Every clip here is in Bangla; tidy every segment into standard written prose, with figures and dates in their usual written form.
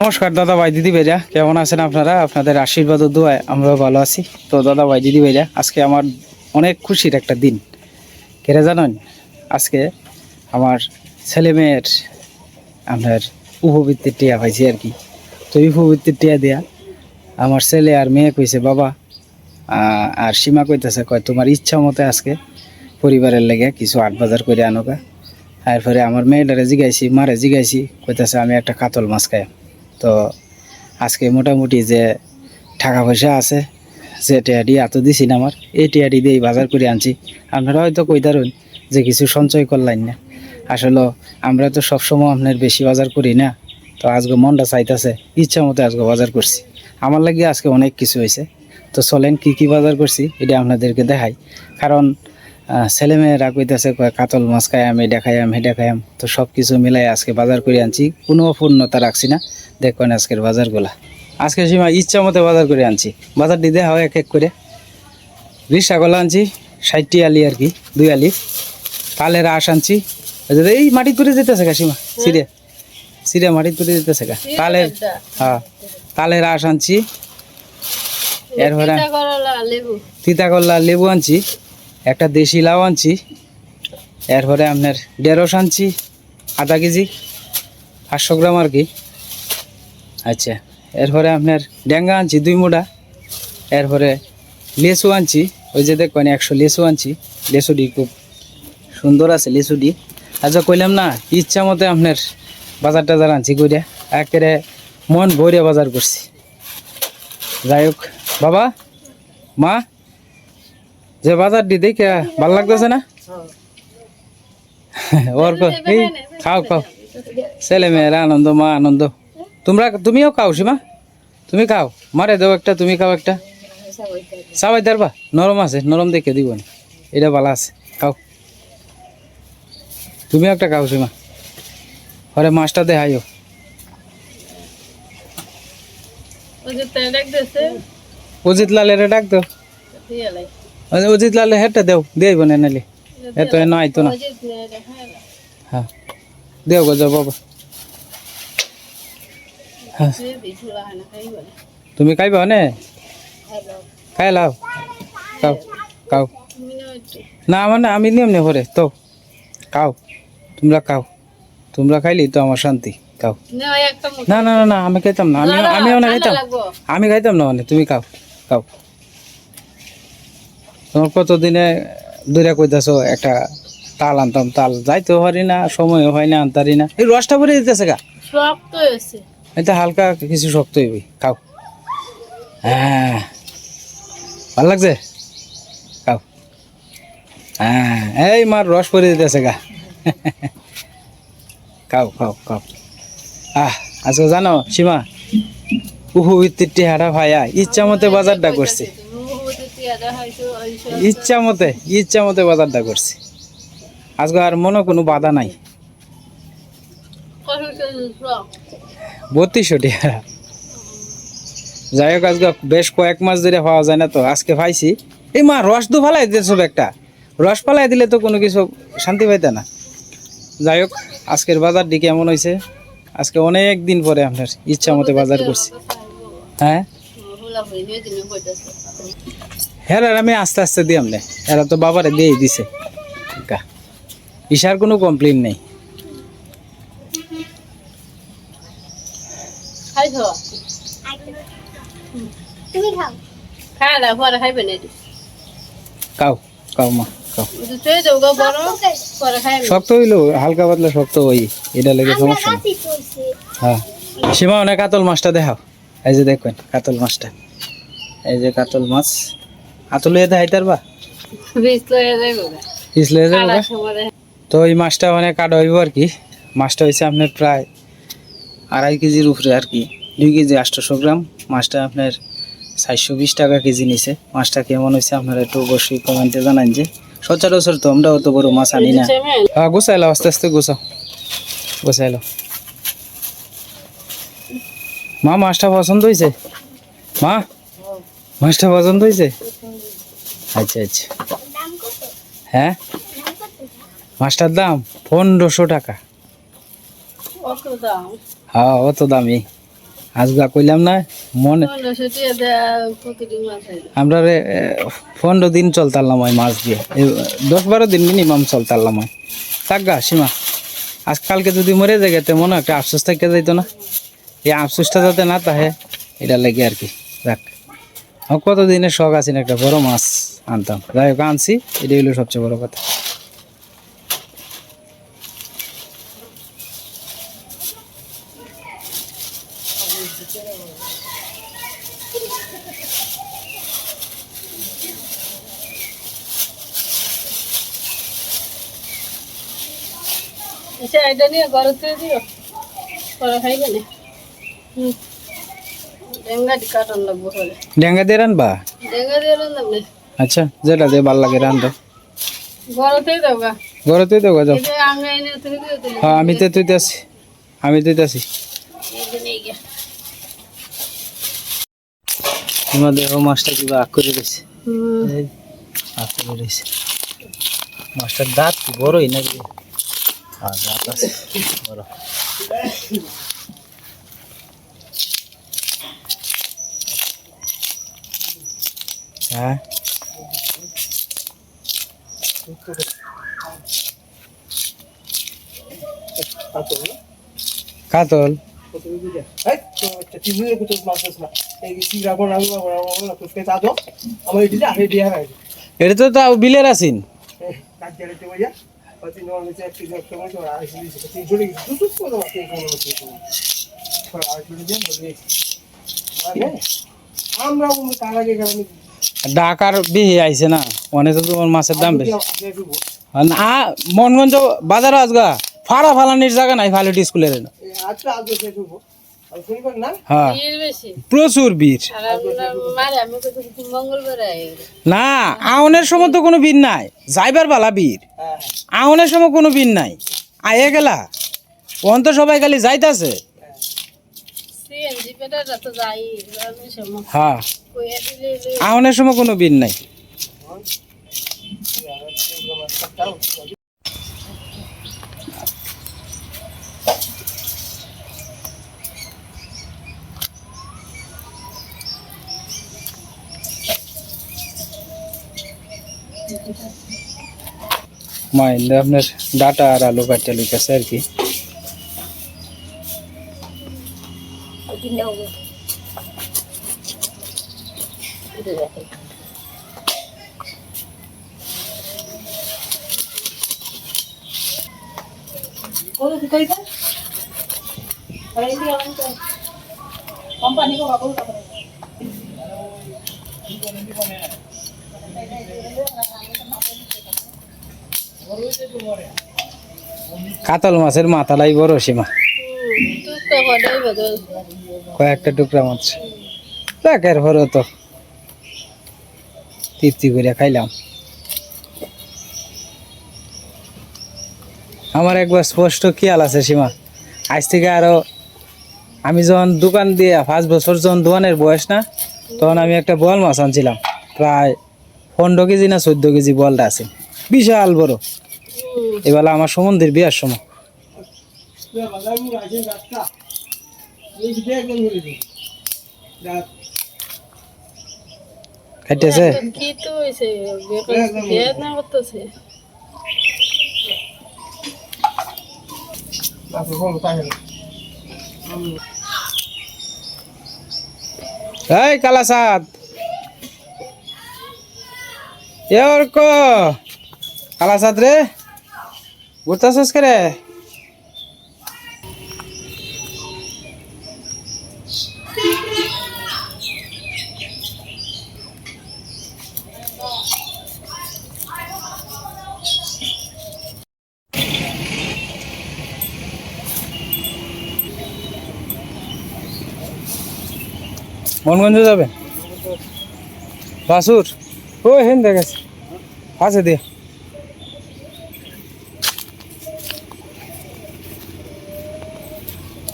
নমস্কার দাদা ভাই দিদি ভাইরা, কেমন আছেন আপনারা? আপনাদের আশীর্বাদ ও দোয়ায় আমরাও ভালো আছি। তো দাদা ভাই দিদি ভাইরা, আজকে আমার অনেক খুশির একটা দিন। কেন জানেন? আজকে আমার ছেলে মেয়ের আপনার উপবৃত্তির টিয়া পাইছি আর কি। তো উপবৃত্তির টিয়া দেয়া আমার ছেলে আর মেয়ে কইছে বাবা, আর সীমা কইতেছে কয় তোমার ইচ্ছা মতো আজকে পরিবারের লেগে কিছু আট বাজার করে আনোগা। তারপরে আমার মেয়েটারে জিগাইছি, মারে জিগাইছি, কইতেছে আমি একটা কাতল মাছ খাই। তো আজকে মোটামুটি যে টাকা পয়সা আছে, যে টিয়াডি এত দিছি না আমার, এই টিয়াডি দিয়েই বাজার করে আনছি। আপনারা হয়তো কইতারুন যে কিছু সঞ্চয় করলেন না, আসলে আমরা তো সবসময় আপনার বেশি বাজার করি না। তো আজকে মনটা চাইতেছে, ইচ্ছা মতো আজকে বাজার করছি। আমার লাগে আজকে অনেক কিছু হয়েছে। তো চলেন কি কি বাজার করছি এটা আপনাদেরকে দেখাই। কারণ ছেলেমেয়েরা কইতেছে কাতল মাছ খাইয়াম, এটা খাইয়াম, হেটা খাইয়াম। তো সব কিছু মিলাই আজকে বাজার করে আনছি, কোনো অপূর্ণতা রাখছি না। দেখবেন আজকের বাজারগুলা। আজকে সীমা ইচ্ছা মতো বাজার করে আনছি। বাজার দিতে হয় এক এক করে। রিসাগলা আনছি 60টি আলি আর কি, 2 আলি। তালের আঁশ আনছি, এই মাটি তুলে যেতেছে গা সীমা, সিরিয়া সিরিয়া মাটি তুলে যেতেছে গা। হ্যাঁ, তালের আঁশ আনছি। এরপরে তিতা করলা লেবু আনছি, একটা দেশি লাউ আনছি। এরপরে আপনার ঢেঁড়স আনছি আধা কেজি, 500 গ্রাম আর কি। আচ্ছা, এরপরে আপনার ডেঙ্গা আনছি 2 মুঠা। এরপরে লেসু আনছি, ওই যে দেখবেন 100 লেসু আনছি। লেসুটি খুব সুন্দর আছে লেসুটি। আচ্ছা কইলাম না, ইচ্ছা মতো আপনার বাজার টাজার আনছি কইরা, একেবারে মন ভরে বাজার করছি। যাই হোক বাবা মা, যে বাজার দি দেখে ভাল লাগতেছে না? ওর এই খাও খাও, ছেলে মেয়েরা আনন্দ, মা আনন্দ। তুমিও খাও সীমা, তুমি খাও, মারে দেও একটা, তুমি খাও একটা। সবাই দারবা নরম আছে, নরম দেখে দিব না, এটা ভালো আছে, খাও। তুমিও একটা খাও সীমা। ঘরে মাছটা দেখাইও। অজিত লালের ডাক দাও, অজিত লালের হেডটা দেও, দেব না নালে এত না আইতো না। হ্যাঁ দেও গো, যাও বাবা। তুমি খাইবা নে? খাই লাও, খাও খাও। না আমার না, আমি নিয়ম নেই ঘরে তো। খাও, তোমরা খাও, তোমরা খাইলি তো আমার শান্তি। খাও। না না না না, আমি খাইতাম না, আমি অনেক খাইতাম, আমি খাইতাম না, মানে তুমি খাও খাও। তোমার কতদিনে দূরে কইতাছো একটা তাল আনতাম, তাল যাইতেও পারি না, সময়ও হয় না, আনতারি না। এই রসটা ভরে দিতেছে গা, শক্ত হয়েছে, এটা হালকা কিছু শক্ত হইবি। খাও। হ্যাঁ ভাল লাগছে, খাও। হ্যাঁ এই মার রস ভরে দিতেছে গা। খাও খাও খাও। আচ্ছা জানো সীমা, উপবৃত্তির টিহাটা ভাইয়া ইচ্ছা মতে বাজারটা করছি, ইচ্ছা মতে বাজারটা করছি। আজকে আর মনে কোনো বাধা নাই। 3200 টাকা। যাই হোক আজকে বেশ কয়েক মাস ধরে পাওয়া যায় না, তো আজকে পাইছি। এই মা রস দু ফালাই দিতে, সব একটা রস ফালাই দিলে তো কোনো কিছু শান্তি পাইতে না। যাই হোক আজকের বাজারটি কেমন হয়েছে? আজকে অনেক দিন পরে আপনার ইচ্ছা মতে বাজার করছি। হ্যাঁ হ্যাঁ, আমি আস্তে আস্তে দিই আমনে, এরা তো বাবারে দিয়েই দিছে, ইশার কোনো কমপ্লেন নেই। খাও খাও মা খাও। শক্ত হইলো হালকা পাতলা শক্ত হই, এটা লেগে সমস্যা নেই। হ্যাঁ সীমা অনেক কাতল মাছটা দেখাও। এই যে দেখবেন কাতল মাছটা, এই যে কাতল মাছ। আতল এ দেখাইতার বা তো এই মাছটা অনেক কাটা হইব আর কি। মাছটা হয়েছে আপনার প্রায় 2.5 কেজির উপরে আর কি, 2 কেজি 800 গ্রাম। মাছটা আপনার 420 টাকা কেজি নিছে। মাছটা কেমন হয়েছে আপনারা একটু অবশ্যই কমেন্টে জানান। যে সচরাচর তো আমরা অত বড় মাছ আনি না। হ্যাঁ গোছাইলো, আস্তে আস্তে গোছাও, গোছাইলো। মা মাছটা পছন্দ হয়েছে? মা মাছটা পছন্দ হয়েছে? আচ্ছা আচ্ছা। হ্যাঁ মাছটার দাম 1500 টাকা। হ্যাঁ অত দামি। আজগা কইলাম না মনে আমরা 15 দিন চলতাম ওই মাছ দিয়ে 10-12 দিন মিনিমাম চলতাম ওই থাকগা সীমা আজকালকে যদি মরে যায় গেতে মনে একটা আফসোস থেকে যাইতো না এই আফসোসটা যাতে না তাহে এটা লাগে আর কি দেখ আমার কতদিনের শখ আছে একটা বড় মাছ আনতাম যাই হোক আনছি এটাই হলো সবচেয়ে বড় কথা এটা নিয়ে গরতে দিও পরে খাইবে না ডেঙ্গাটি কাটন লাগবো পরে ডেঙ্গা দিয়ে রানবা ডেঙ্গা দিয়ে রান্না আচ্ছা যেটা দিয়ে ভাল লাগে রান্ধো গরতেই দাও গা ঘরেতেই দেবো যাও এই যে আঙ্গা এনে তুমি দিও তুমি হ্যাঁ আমি তো তুইতেছি এই যে নিয়ে গিয়া তোমাদের ও মাছটা কি আগ করে দিয়েছে হুম এই আগ করে দিয়েছে মাছটার দাঁত কি বড়ই নাকি হ্যাঁ দাঁত আছে বড় হ্যাঁ কাতল এটা তো তাও বিলের আছিন ঢাকার বিহে আইছে না অনেক তো তোমার মাছের দাম বেশি না মনগঞ্জ বাজার আজগা ফাড়া ফালানির জায়গা নাই ফালুটি স্কুলের হ্যাঁ এর বেশি প্রচুর বীর আর আমরা মারে আমি কত মঙ্গলবার আই না আউনের সময় তো কোনো বীর নাই যাইবার বালা বীর আউনের সময় কোনো বীর নাই আয়ে গেলা অন্ত সবাই খালি যাইতাছে সিএনজি পেটাটা তো যাই আমি সময় হ্যাঁ কইয়া দিলে আউনের সময় কোনো বীর নাই মাইন্ড আপনার ডাটা আর আলু কাটতে লইতেছে আর কি কোম্পানি কো বাবু কাতল মাছের মাথালাই বড় সীমা টুকটা বড়ই বদল কয়েকটা টুকরা মাছ দেখার পরে তো তৃপ্তি করে খাইলাম আমার একবার স্পষ্ট খেয়াল আছে সীমা আজ থেকে আরো আমি যখন দোকান দিয়ে 5 বছর যখন দোকানের বয়স না তখন আমি একটা বল মাছ আনছিলাম প্রায় 15 কেজি না 14 কেজি বলটা আছে বিশাল বড় এবেলা আমার সম্বন্ধের বিয়ার সময় খাইতেছে কি তো হইছে বেকার না করতেছে এই কালাসাদ এরক কালাসাদ রে ঘুরতেছিস কে রে মনগঞ্জ যাবে বাসুর ও হেন দেখেছ আছে দিয়ে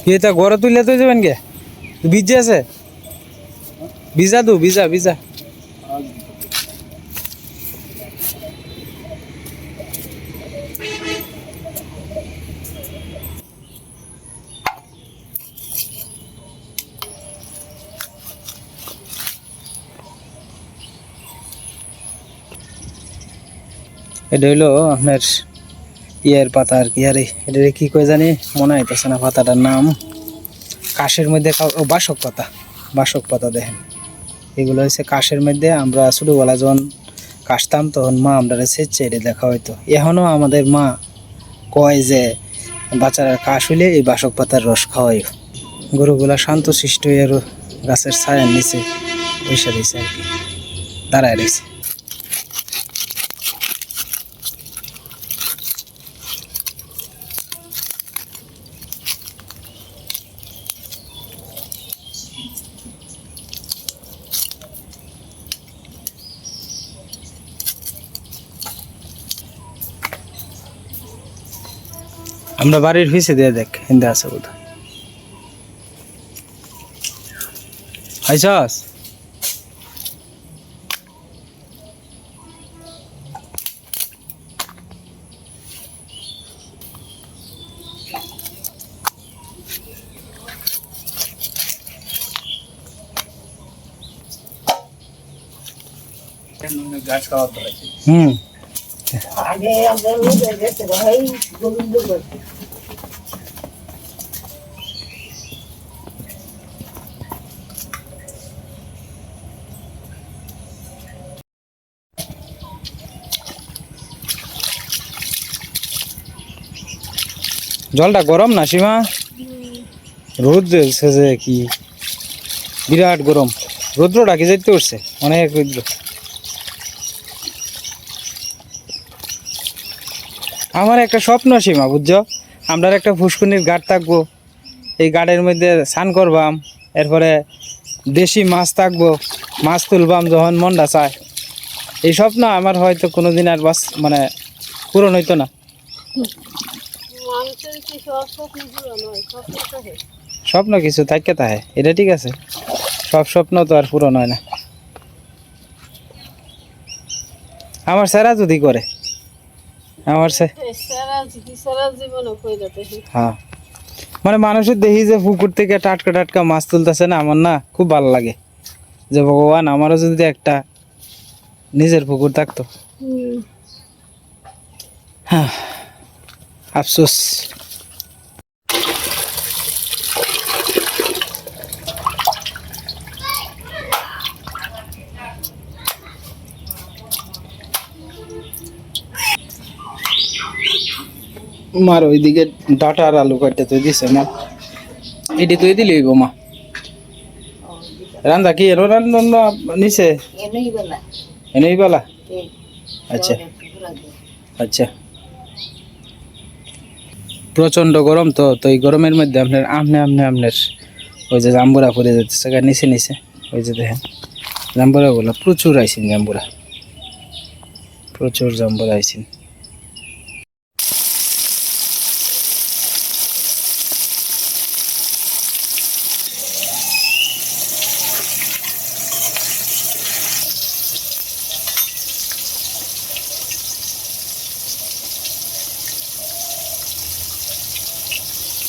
কি এটা গড়ে তুললে তো যাবেন কে ভিজে আছে ভিজা দু ভিজা ভিজা এটা হইলো আপনার ইয়ের পাতা আর কি, আরে এটা কি কই জানি মনে হইতেছে না পাতাটার নাম। কাশের মধ্যে বাসক পাতা, বাসক পাতা দেখেন, এগুলো হচ্ছে কাশের মধ্যে। আমরা ছোটোবেলা যখন কাশতাম তখন মা আমরা সেচে এটা দেখা হইতো। এখনও আমাদের মা কয় যে বাচ্চারা কাশ হইলে এই বাসক পাতার রস খাওয়াই। গরুগুলা শান্ত সৃষ্ট হয়ে আরো গাছের ছায়ার নিচে বসে রয়েছে আর কি, দাঁড়ায় রয়েছে। আমরা বাড়ির হয়েছে দিয়ে দেখ হিন্দে আছে বোধ আইসাস। হুম আগে আমরা লোকে গেছে ভাই গোবিন্দ করতে জলটা গরম না সীমা? রোদ জ্বলছে যে কি বিরাট গরম, রৌদ্রটা কি যাইতে উঠছে অনেক রৌদ্র। আমার একটা স্বপ্ন সীমা বুঝছো, আমরা একটা ফুসকুনির ঘাট থাকবো, এই ঘাটের মধ্যে স্নান করবাম, এরপরে দেশি মাছ থাকবো, মাছ তুলবাম যখন মনটা চায়। এই স্বপ্ন আমার হয়তো কোনোদিন আর বাস মানে পূরণ হইতো না। মানুষের কি সব স্বপ্ন পূরণ হয়? স্বপ্ন তো হয়। স্বপ্ন কিছু থাকে তাহে, এটা ঠিক আছে, সব স্বপ্ন তো আর পূরণ হয় না। আমার স্যারা যদি করে, আমার সারা জীবনে কইরাতে হ্যাঁ, মানে মানুষের দেখি যে পুকুর থেকে টাটকা টাটকা মাছ তুলতেছে না, আমার না খুব ভালো লাগে যে ভগবান আমারও যদি একটা নিজের পুকুর থাকতো। হ্যাঁ, আফসোস। মার ওইদিকে ডাটা আর আলু কাটতে তুই দিছে মা, এটি তুই দিলি গো মা। রান্দা কি এলো রান্না নিচে এনেই বলা এনেই বলা। আচ্ছা আচ্ছা, প্রচন্ড গরম তো, তো এই গরমের মধ্যে আপনার আপনার ওই যে জাম্বুরা পরে যাচ্ছে নিচে নিচে, ওই যে দেখেন জাম্বুরা গুলো প্রচুর আইসিন, জাম্বুরা প্রচুর জাম্বুরা আইসিন।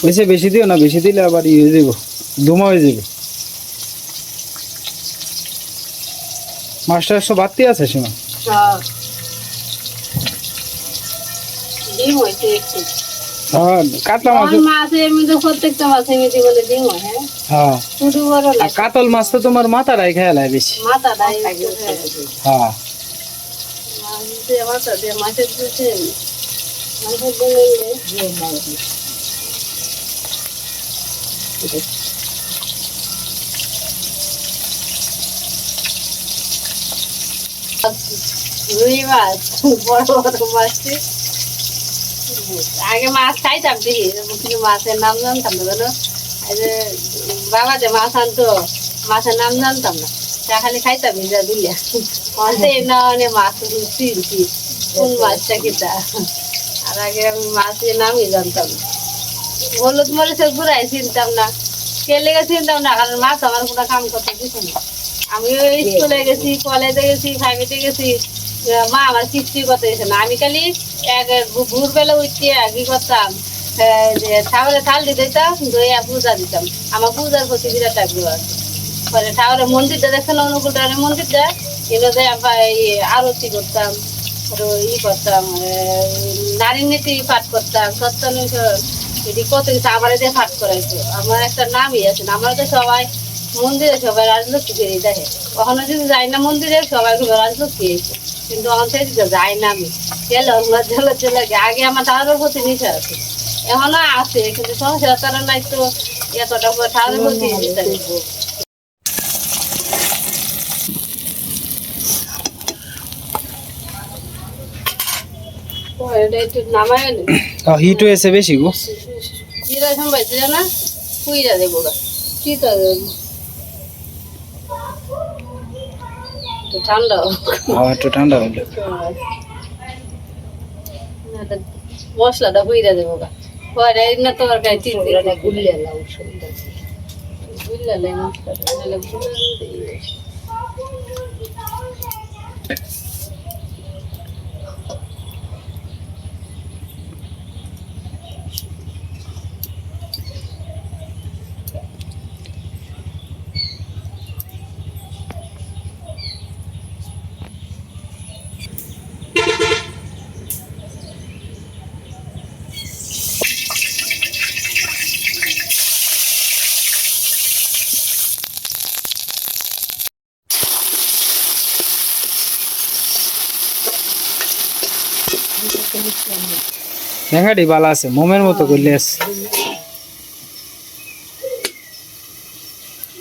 ওইসে বেশি দিও না, বেশি দিলে আবার ইয়ে হয়ে যাবো, ধুমা হয়ে যাবে। মাছটা সব বাড়তি আছে সীমা। ডিম হইতে একটু হ্যাঁ, কাতলা মাছ, মাছ এমনি প্রত্যেকটা মাছ এমনি বলে ডিম হয়। হ্যাঁ হ্যাঁ, ছোট বড় আর কাতল মাছ তো তোমার মাথাটাই খেয়াল হয় বেশি। মাথা দেয় হ্যাঁ, মাছ দিয়ে মাথা দিয়ে মাছের দিতে মাছের দিয়ে রুই মাছ বড় বড় মাছটি আগে মাছ খাইতাম দেখি, কিন্তু মাছের নাম জানতাম না জানো। এই যে বাবা যে মাছ আনতো, মাছের নাম জানতাম না, তা খালি খাইতাম যা দিলে মাছ চিনছি কোন মাছটা কিটা। আর আগে আমি মাছের নামই জানতাম না, হলুদ মরিচের গুঁড়াই চিনতাম না, কেলে চিনতাম না, কারণ মাছ আমার কোনো কাম করতে কিছু না। আমি ওই স্কুলে গেছি, কলেজে গেছি, ফাইভেতে গেছি, মা আমার কিচ্ছুই করতে গেছে না। আমি খালি ভোরবেলা উঠতে কি করতাম, যে ঠাকুরে থাল দিয়ে দিতাম, দইয়া পূজা দিতাম। আমার পূজার প্রতি বিরাট আগ্রহ আছে। পরে ঠাকুরের মন্দিরটা দেখছিলাম, অনুকূল মন্দিরটা, এগুলো আরতি করতাম, আর ই করতাম নারী নীতি পাঠ করতাম সত্যানুষ এটি কত কিছু আমার দিয়ে পাঠ করাইতো আমার একটা নামই আছে আমরা তো সবাই মন্দিরে সবাই রাজলক্ষ্মী ফিরে দেখে কখনো যদি যাই না মন্দিরে সবাই রাজলক্ষ্মী এসে কিন্তু আমার সেই যাই না আমি গেলে চলে চলে আগে আমার ঠাকুরের প্রতি নিশা আছে এখনো আছে কিন্তু সংসার তারা নাই তো এতটা ঠাকুরের প্রতি নিশা নেই এটা একটু নামায় হিট হয়েছে বেশি গো জিরা সম্বাইছে না পুইরা দেবো গা শীত ঠান্ডা একটু ঠান্ডা হইলো মশলাটা পুইরা দেবো গা পরে না তোমার গায়ে তিন দিন গুলিয়ে লাও গুলিয়ে মশলাটা ডেঙ্গাটি ভালো আছে মোমের মতো করলে আছে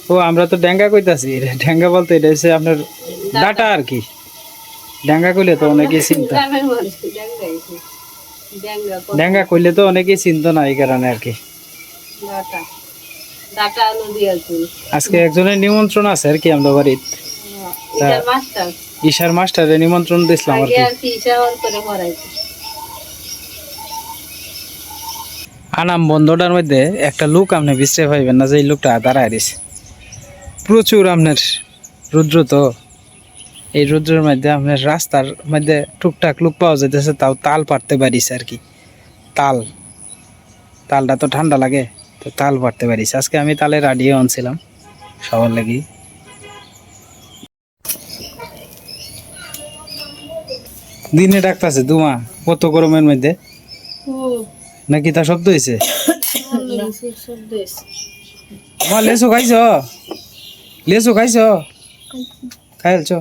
ও আমরা তো ডেঙ্গা কইতাছি ডেঙ্গা বলতে এটা হচ্ছে আপনার ডাটা আর কি ডেঙ্গা কইলে তো অনেকেই চিন্তা ডেঙ্গা কইলে তো অনেকেই চিন্তা না এই কারণে আর কি আজকে একজনের নিমন্ত্রণ আছে আর কি আমরা বাড়ির ঈশার মাস্টারের নিমন্ত্রণ দিছিলাম আর কি আনাম বন্ধটার মধ্যে একটা লোক আপনি বিশ্রে পাইবেন না যে এই লোকটা দাঁড়ায় দিছে প্রচুর আপনার রুদ্র তো এই রুদ্রের মধ্যে আপনার রাস্তার মধ্যে টুকটাক লোক পাওয়া যাইতেছে তাও তাল পারতে পারিস আর কি তালটা তো ঠান্ডা লাগে তো তাল পারতে পারিস আজকে আমি তালের আডিও আনছিলাম সবার লাগি দিনে ডাকতেছে ধুমা কত গরমের মধ্যে নাকি তা শব্দ হয়েছে আমার লেসু খাইছ খাইছ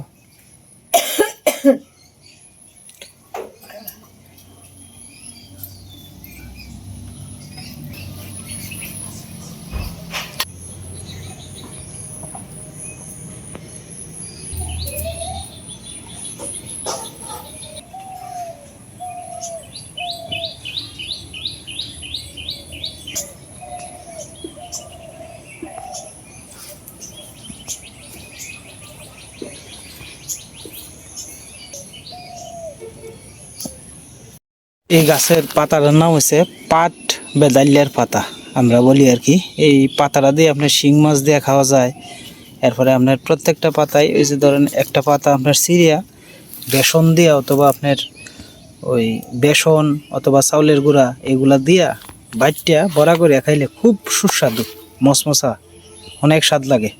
এই গাছের পাতার নাম হচ্ছে পাট বেদালিয়ার পাতা আমরা বলি আর কি এই পাতাটা দিয়ে আপনার শিং মাছ দিয়ে খাওয়া যায় এরপরে আপনার প্রত্যেকটা পাতায় ওই যে ধরেন একটা পাতা আপনার সিরিয়া বেসন দিয়া অথবা আপনার ওই বেসন অথবা চাউলের গুঁড়া এগুলা দিয়া বাইটিয়া বড়া করে খাইলে খুব সুস্বাদু মশমশা অনেক স্বাদ লাগে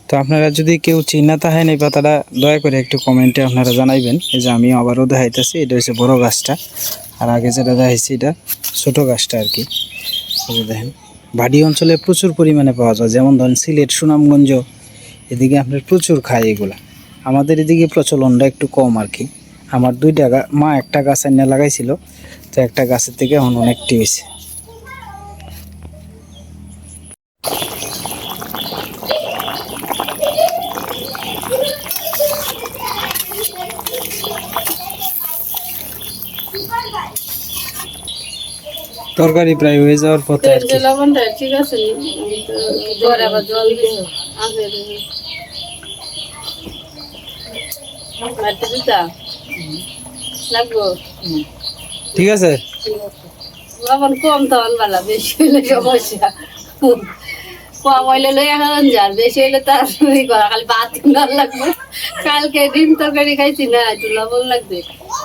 তো আপনারা যদি কেউ চিনা থাকেন এই পাতাটা দয়া করে একটু কমেন্টে আপনারা জানাইবেন এই যে আমি আবারও দেখাইতেছি এটা হচ্ছে বড় গাছটা আর আগে যেটা দেখাইছি এটা ছোট গাছটা আর কি দেখেন বাড়ি অঞ্চলে প্রচুর পরিমাণে পাওয়া যায় যেমন ধরেন সিলেট সুনামগঞ্জ এদিকে আপনার প্রচুর খায় এগুলা আমাদের এদিকে প্রচলনটা একটু কম আর কি আমার দুইটা মা একটা গাছ এনে লাগাইছিল তো একটা গাছের থেকে এখন অনেকটি হয়েছে তরকারি প্রায় হয়ে যাওয়ার পথে আর কি ঠিক আছে জল লাগবো ঠিক আছে লবণ কম তখন ভালো বেশি হইলে সমস্যা কম হইলে লই এখন যার বেশি হইলে তার করা খালি ভাত কিনার লাগবে কালকে ডিম তরকারি খাইছি না একটু লবণ লাগবে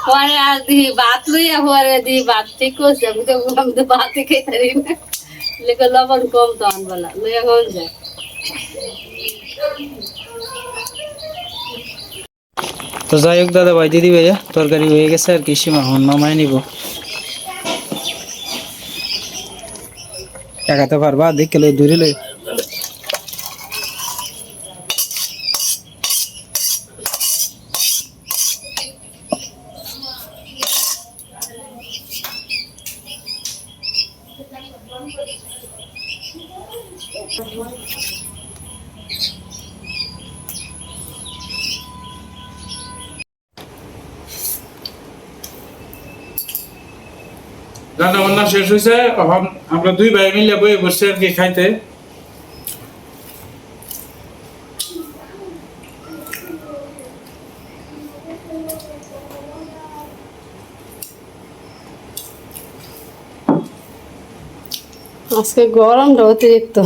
পরে আর দিই ভাত লইয়া পরে দিই ভাত ঠিক করছে আমি তো বললাম তো ভাতই খাইতে পারি না লেগে লবণ কম তখন বলা লইয়া এখন যায় তো যাই হোক দাদা ভাই দিদি ভাইয়া তরকারি হয়ে গেছে আর কি সীমা হন নামায় নিব একাতে পারবা দেখে লই দূরে লই রান্না বান্না শেষ হয়েছে এখন আমরা দুই ভাই মিলে বয়ে বসছি আর কি খাইতে আজকে গরমটা অতিরিক্ত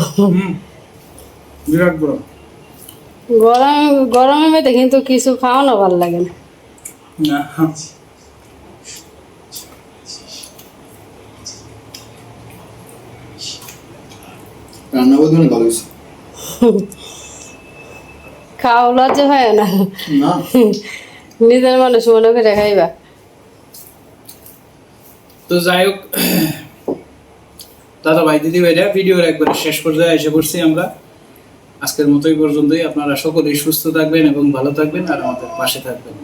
বিরাট বড় গরমের মধ্যে কিন্তু কিছু খাওয়ানো ভালো লাগে না। রান্না করতে অনেক ভালো হয়েছে খাওয়া লজ্জা হয় না, না নিজের মানুষ মনে করে খাইবা। তো যাই হোক দাদা ভাই দিদি ভাইরা ভিডিওর একবারে শেষ পর্যায়ে এসে পড়ছি আমরা আজকের মতোই পর্যন্তই আপনারা সকলেই সুস্থ থাকবেন এবং ভালো থাকবেন আর আমাদের পাশে থাকবেন